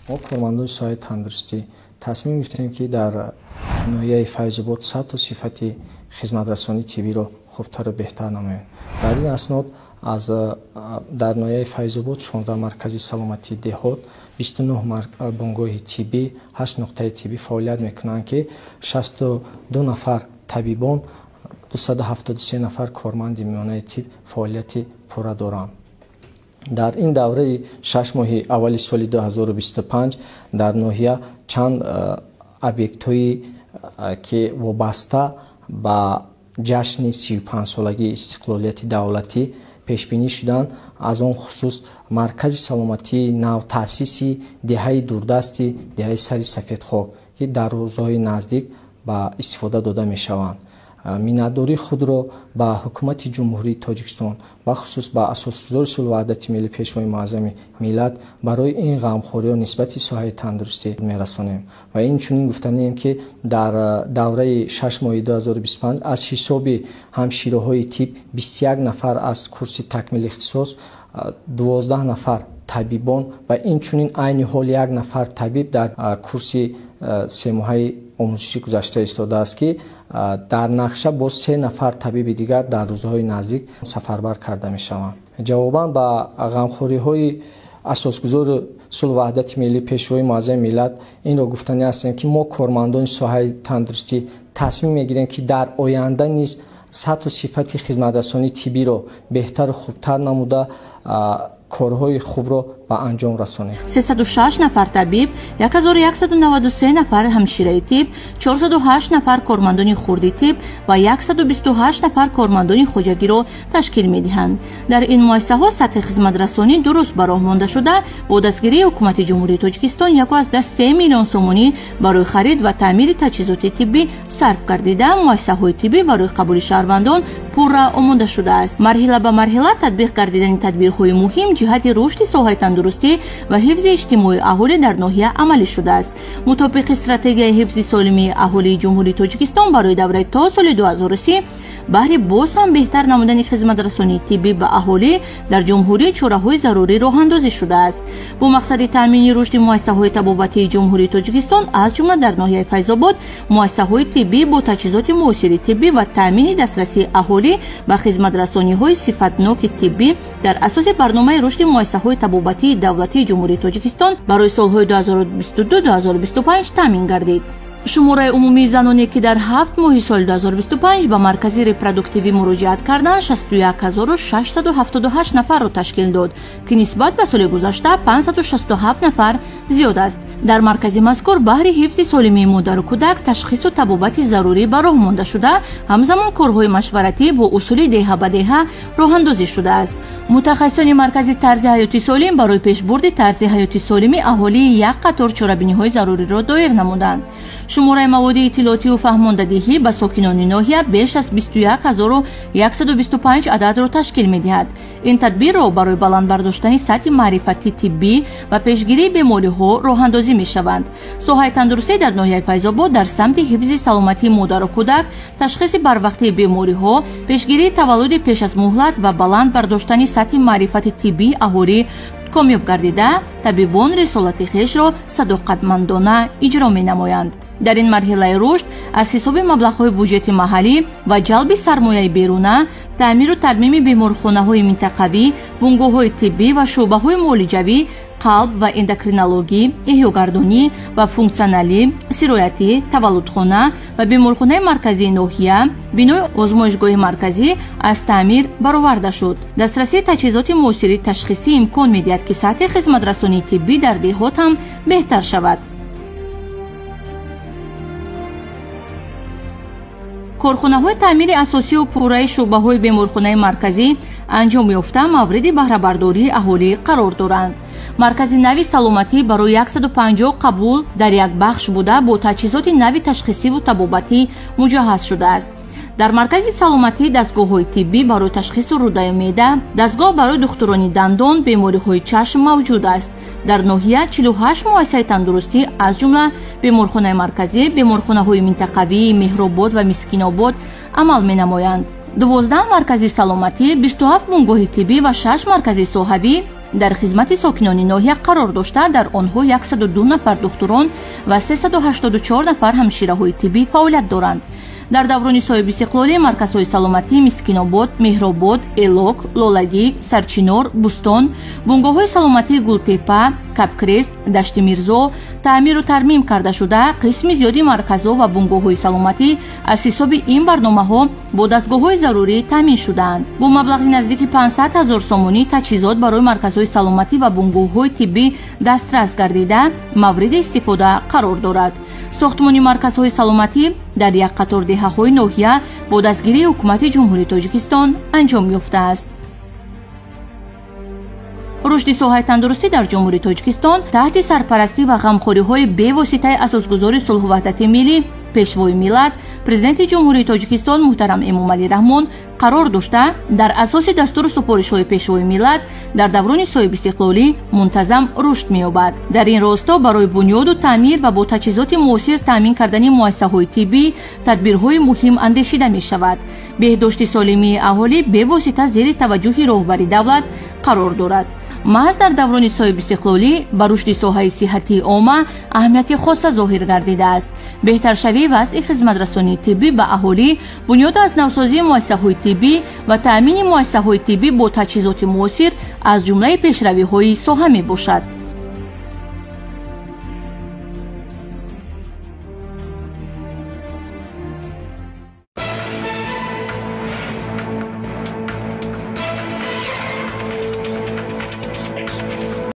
ما کارمندان سایه تندرستی تصمیم گرفتیم که در ناحیه فیض‌آباد 100 تا صفت خدمت رسانی تیبی رو خوبتر و بهتر نماییم. در این اسناد در ناحیه فیض‌آباد 16 مرکز سلامتی دهات، 29 بنگاه تیبی، 8 نقطه تیبی فعالیت میکنند که 62 نفر طبیبان، 273 نفر کارمند میانه تیب فعالیت پورا دارند. در این دوره 6 ماه اول سال 2025 در ناحیه چند объект‌هایی که وابسته به جشن 35 سالگی استقلالیت دولتی پیشبینی شدند. از آن خصوص مرکز سلامتی نو تأسیسی دهه دوردستی دهه سر سفید خاک که در روزهای نزدیک به استفاده داده می شوند. منتداری خود را به حکومت جمهوری تاجیکستان و خصوص به اساسگزار صلح و وحدت ملی پیشوای معظم ملت برای این غمخواری و نسبت ساحه تندرستی میرسانیم و این چنین گفتنیم که در دوره 6 ماه 2025 از حساب همشیره های تیب 21 نفر از کورس تکمیل اختصاص، 12 نفر طبیبان و این چنین عین حال 1 نفر طبیب در کورس 3 ماهه آموزشی گذشته ایستاده است که در نقشه با 3 نفر طبیب دیگر در روزهای نزدیک سفربر کرده می شوند. جواباً به غمخواری های اساسگزار صلح و وحدت ملی پیشوای معظم ملت این را گفتنی هستیم که ما کارمندان ساحه تندرستی تصمیم میگیریم که در آینده نیز سطح و صفت خدمترسانی تیبی را بهتر و خوبتر نموده کارهای خوب را به انجام رسانیم. 306 نفر طبیب، 1193 نفر همشیره تیب، 408 نفر کارمندان خردی تیب و 128 نفر کارمندان خوجگی را تشکیل می‌دهند. در این مؤسسه ها سطح خدمت رسانی درست به راه مانده شده، با دستگیری حکومت جمهوری تاجیکستان 1.3 میلیون سومانی برای خرید و تعمیر تجهیزات طبی صرف گردیده، مؤسسه های طبی برای قبول شهروندان پورا آماده شده است. مرحله به مرحله تطبیق گردیدن تدبیرهای مهم جهت رشد ساحه تندرستی و حفظ اجتماعی اهالی در ناحیه عملی شده است. مطابق استراتژی حفظ سالمی اهالی جمهوری تاجیکستان برای دوره تا سال 2030 بهره باز هم بهتر نمودن خدمت رسانی طبی به اهالی در جمهوری چاره‌های ضروری راه اندازی شده است. با مقصد تامین رشد مؤسسه‌های طبابتی جمهوری تاجیکستان از جمله در ناحیه فیض‌آباد مؤسسه‌های طبی با تجهیزات معاصر طبی و تامین دسترسی اهالی به خدمت رسانی‌های صفتناک طبی در اساس برنامه رشد مؤسسه‌های طبابتی دولتی جمهوری تاجیکستان برای سال‌های 2022-2025 تامین گردید. شماره عمومی زنانی که در 7 ماه سال 2025 به مرکز ریپروداکتیوی مراجعت کردند 61678 نفر را تشکیل داد که نسبت به سال گذشته 567 نفر زیاد است. در مرکز مذکور بهره حفظ سالمی مادر و کودک تشخیص و طبابت ضروری به راه مانده شده، همزمان کارهای مشورتی با اصول دهه به دهه راه اندازی شده است. متخصصان مرکز طرز حیاتی سالم برای پیشبرد طرز حیاتی سالم اهالی یک قطار چاره‌بینی‌های ضروری را دایر نمودند. شماره مواد اطلاعاتی و فهماندهی به ساکنان ناحیه بیش از 21125 عدد را تشکیل می‌دهد. این تدبیر را برای بلند برداشتن سطح معرفتی طبی و پیشگیری بیماری‌ها راه اندازی می‌شوند. ساحه تندرستی در ناحیه فیض‌آباد در سمت حفظ سلامتی مادر و کودک، تشخیص بروقتی بیماری‌ها، پیشگیری تولد پیش از مهلت و بلند برداشتن سطح معرفت طبی اهالی کامیاب گردیده، طبیبان رسالت خویش را صداقتمندانه اجرا می‌نمایند. در این مرحله رشد از حساب مبلغ‌های بودجه محلی و جلب سرمایه بیرونه، تعمیر و ترمیم بیمارخانه‌های منطقوی، بنگاه‌های طبی و شعبه‌های معالجوی، قلب و اندوکرینولوژی، احیاگردانی و فونکسیونالی، سرایتی، تولدخانه و بیمارخانه مرکزی ناحیه، بینای آزمایشگاه مرکزی از تعمیر برآورده شد. دسترسی تجهیزات معاصر تشخیصی امکان می‌دهد که سطح خدمت رسانی طبی در دهات هم بهتر شود. کارخانه‌های تعمیر اساسی و پوره شعبه‌های بیمارخانه مرکزی انجام یافته مورد بهره برداری اهالی قرار دارند. مرکز نوی سلامتی برای 150 قبول در یک بخش بوده با تجهیزات نوی تشخیصی و طبابتی مجهز شده است. در مرکز سلامتی دستگاه‌های طبی برای تشخیص روده معده، دستگاه برای دکترانی دندان، بیماری‌های چشم موجود است. در ناحیه 48 مؤسسه تندرستی از جمله بیمارخانه مرکزی، بیمارخانه‌های منطقوی مهرآباد و مسکین‌آباد عمل می‌نمایند. 12 مرکز سلامتی، 27 بنگاه طبی و 6 مرکز ساحوی дар хизмати сокинони ноҳия қарор дошта, дар онҳо 102 нафар духтурон ва 384 нафар ҳамшираҳои тиббӣ фаъолият доранд. дар даврони соҳиби истиқлолӣ марказҳои саломатӣ Мискинобод, Меҳробод, Элок, Лолагӣ, Сарчинор, Бустон, бунгоҳҳои саломатии Гултепа, Капкрест, Дашти Мирзо таъмиру тармим карда шуда, қисми зиёди марказҳо ва бунгоҳҳои саломатӣ аз ҳисоби ин барномаҳо бо дастгоҳҳои зарурӣ таъмин шудаанд. бо маблағи наздики 500 000 сомонӣ таҷҳизот барои марказҳои саломатӣ ва бунгоҳҳои тиббӣ дастрас гардида мавриди истифода қарор дорад. сохтмони марказҳои саломатӣ дар як қатор деҳаҳои ноҳия бо дастгирии ҳукумати ҷумҳурии Тоҷикистон анҷом ёфтааст. рушди соҳаи тандурустӣ дар ҷумҳурии Тоҷикистон таҳти сарпарастӣ ва ғамхориҳои бевоситаи асосгузори сулҳу ваҳдати миллӣ, пешвои миллат, президенти ҷумҳурии Тоҷикистон муҳтарам Эмомалӣ Раҳмон қарор дошта, дар асоси дастуру супоришҳои пешвои миллат дар даврони соҳиби истиқлолӣ мунтазам рушд меёбад. дар ин росто барои бунёду таъмир ва бо таҷҳизоти муосир таъмин кардани муассисаҳои тиббӣ тадбирҳои муҳим андешида мешавад. беҳдошти солимии аҳолӣ бевосита зери таваҷҷӯҳи роҳбари давлат қарор дорад. маҳз дар даврони соҳиби истиқлолӣ ба рушди соҳаи сиҳатии омма аҳамияти хоса зоҳир гардидааст. беҳтаршавии вазъи хизматрасонии тиббӣ ба аҳолӣ бунёду аз навсозии муассисаҳои тиббӣ ва таъмини муассисаҳои тиббӣ бо таҷҳизоти муосир аз ҷумлаи пешравиҳои соҳа мебошад.